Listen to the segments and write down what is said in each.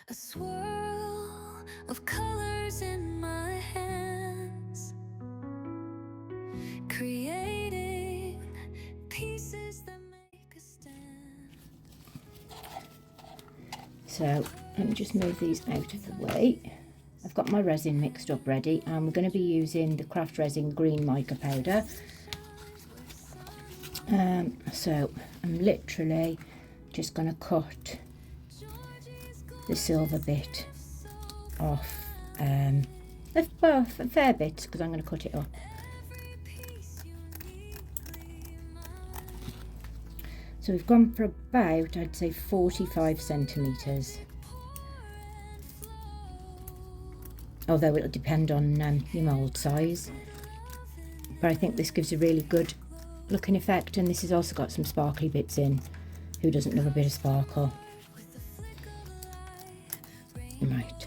A swirl of colors in my hands, creating pieces that make a stand. So let me just move these out of the way. I've got my resin mixed up ready, and we're going to be using the craft resin green mica powder. So I'm literally just going to cut the silver bit off, a fair bit, because I'm going to cut it up. So we've gone for about, I'd say 45 centimetres. Although it'll depend on your mould size. But I think this gives a really good looking effect, and this has also got some sparkly bits in. Who doesn't love a bit of sparkle? Right,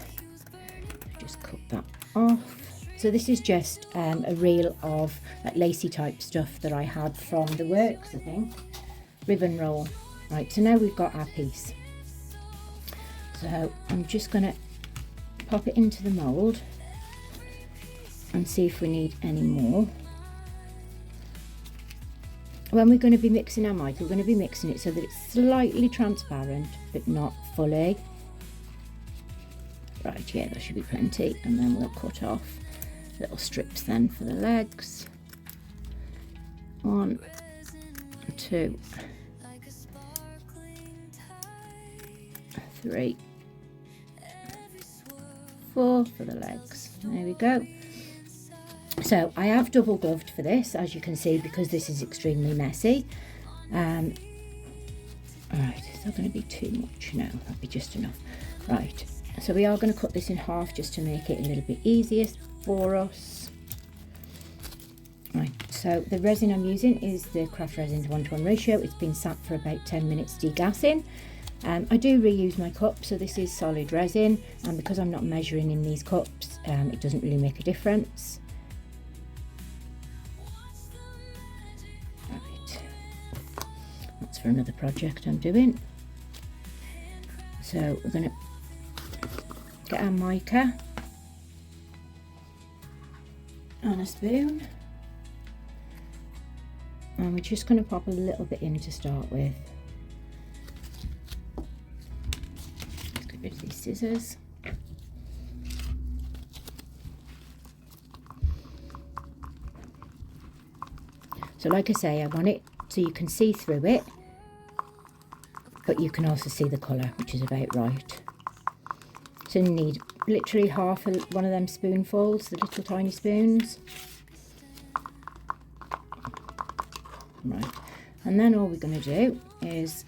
just cut that off. So this is just a reel of that lacy type stuff that I had from the works, I think. Ribbon roll. Right, so now we've got our piece. So I'm just going to pop it into the mould and see if we need any more. When we're going to be mixing our mica, we're going to be mixing it so that it's slightly transparent but not fully. Right, yeah, there should be plenty, and then we'll cut off little strips then for the legs. 1, 2, 3, 4 for the legs. There we go. So I have double gloved for this, as you can see, because this is extremely messy. Alright, is that going to be too much? No, that'll be just enough. Right, so we are going to cut this in half just to make it a little bit easier for us. Right, so the resin I'm using is the craft resin's 1:1 ratio. It's been sat for about 10 minutes degassing. I do reuse my cups, so this is solid resin, and because I'm not measuring in these cups, it doesn't really make a difference. Right, that's for another project I'm doing. So we're going to get our mica on a spoon, and we're just going to pop a little bit in to start with. Let's get rid of these scissors. So like I say, I want it so you can see through it, but you can also see the colour, which is about right. So you need literally half one of them spoonfuls, the little tiny spoons. Right, and then all we're going to do is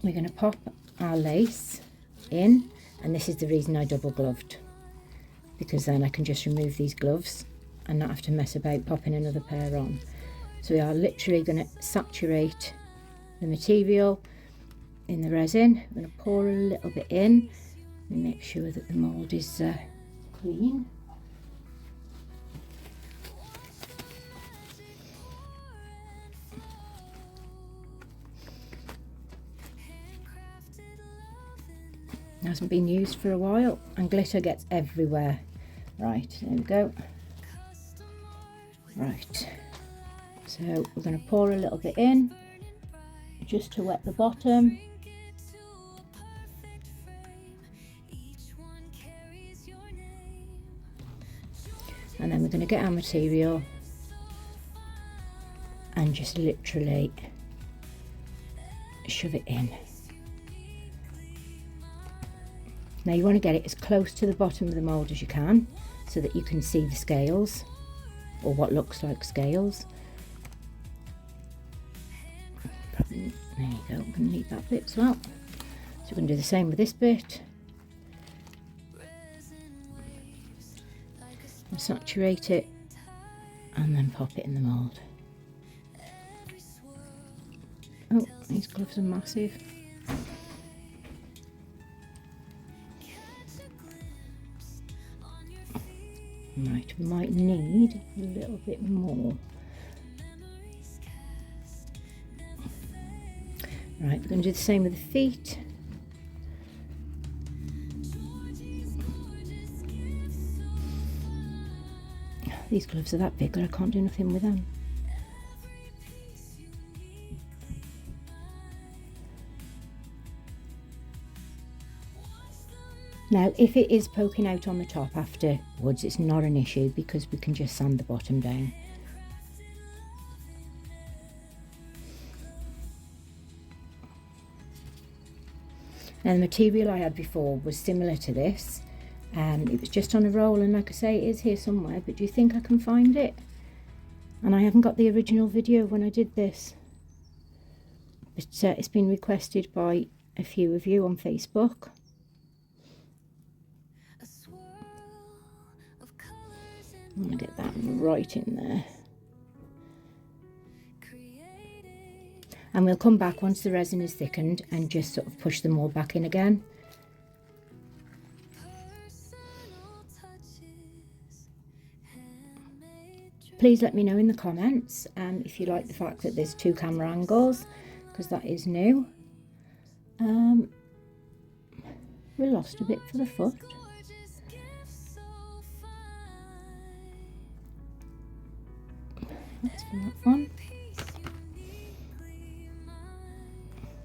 we're going to pop our lace in, and this is the reason I double gloved, because then I can just remove these gloves and not have to mess about popping another pair on. So we are literally going to saturate the material in the resin. I'm going to pour a little bit in and make sure that the mould is clean. It hasn't been used for a while, and glitter gets everywhere. Right, there we go. Right, so we're going to pour a little bit in just to wet the bottom. And then we're going to get our material and just literally shove it in. Now you want to get it as close to the bottom of the mould as you can so that you can see the scales, or what looks like scales. There you go, I'm going to need that bit as well. So we're going to do the same with this bit. And saturate it and then pop it in the mould. Oh, these gloves are massive. Right, we might need a little bit more. Right, we're going to do the same with the feet. These gloves are that big that I can't do nothing with them. Now, if it is poking out on the top afterwards, it's not an issue because we can just sand the bottom down. Now, the material I had before was similar to this. It was just on a roll, and like I say, it is here somewhere, but do you think I can find it? And I haven't got the original video when I did this. But it's been requested by a few of you on Facebook. I'm going to get that right in there. And we'll come back once the resin is thickened and just sort of push them all back in again. Please let me know in the comments if you like the fact that there's 2 camera angles, because that is new. We lost a bit for the foot. That's for that one.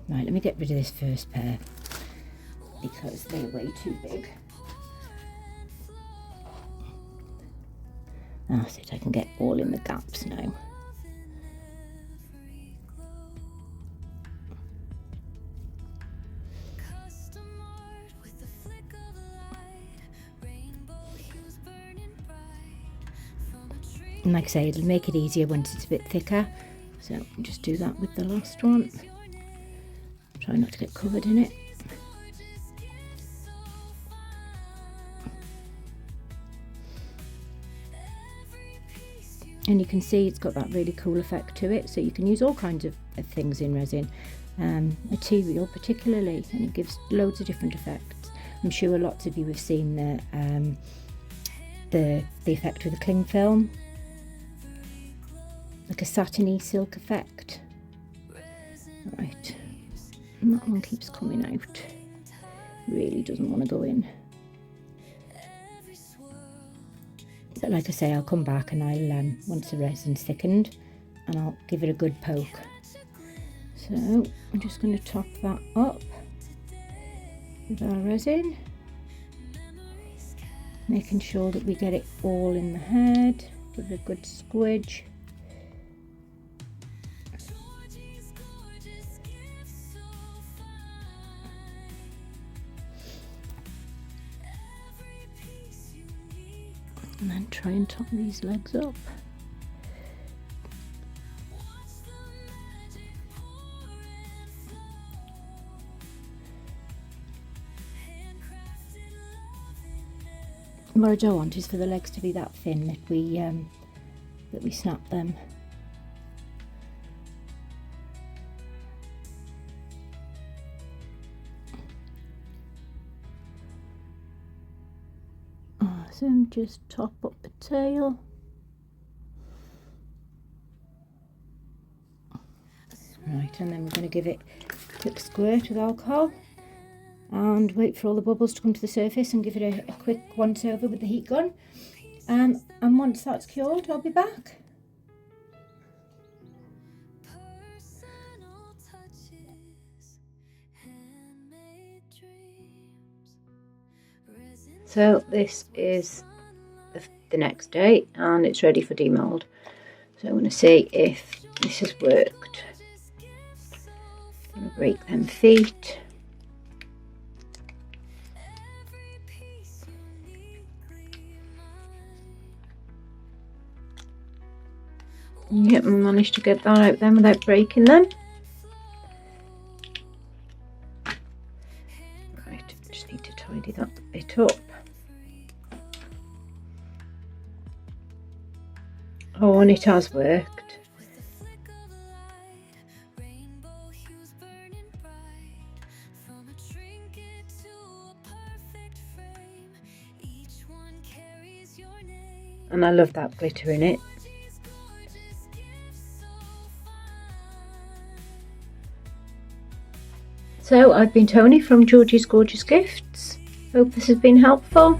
Right, let me get rid of this first pair because they're way too big. That's it, I can get all in the gaps now. And like I say, it'll make it easier once it's a bit thicker. So I'll just do that with the last one. Try not to get covered in it. And you can see it's got that really cool effect to it. So you can use all kinds of things in resin, material particularly, and it gives loads of different effects. I'm sure lots of you have seen the effect with the cling film, like a satiny silk effect. Right, and that one keeps coming out. Really doesn't want to go in. But like I say, I'll come back and I'll once the resin's thickened, and I'll give it a good poke. So I'm just going to top that up with our resin, making sure that we get it all in the head. Give it a good squidge. And then try and top these legs up. What I don't want is for the legs to be that thin that we snap them. So just top up the tail. Right, and then we're going to give it a quick squirt with alcohol and wait for all the bubbles to come to the surface and give it a quick once over with the heat gun. And once that's cured, I'll be back. So this is the next day and it's ready for demould. So I'm going to see if this has worked. I'm going to break them feet. Yep, we managed to get that out then without breaking them. Right, just need to tidy that bit up. Oh, and it has worked. And I love that glitter in it. So I've been Tony from Georgie's Gorgeous Gifts. Hope this has been helpful.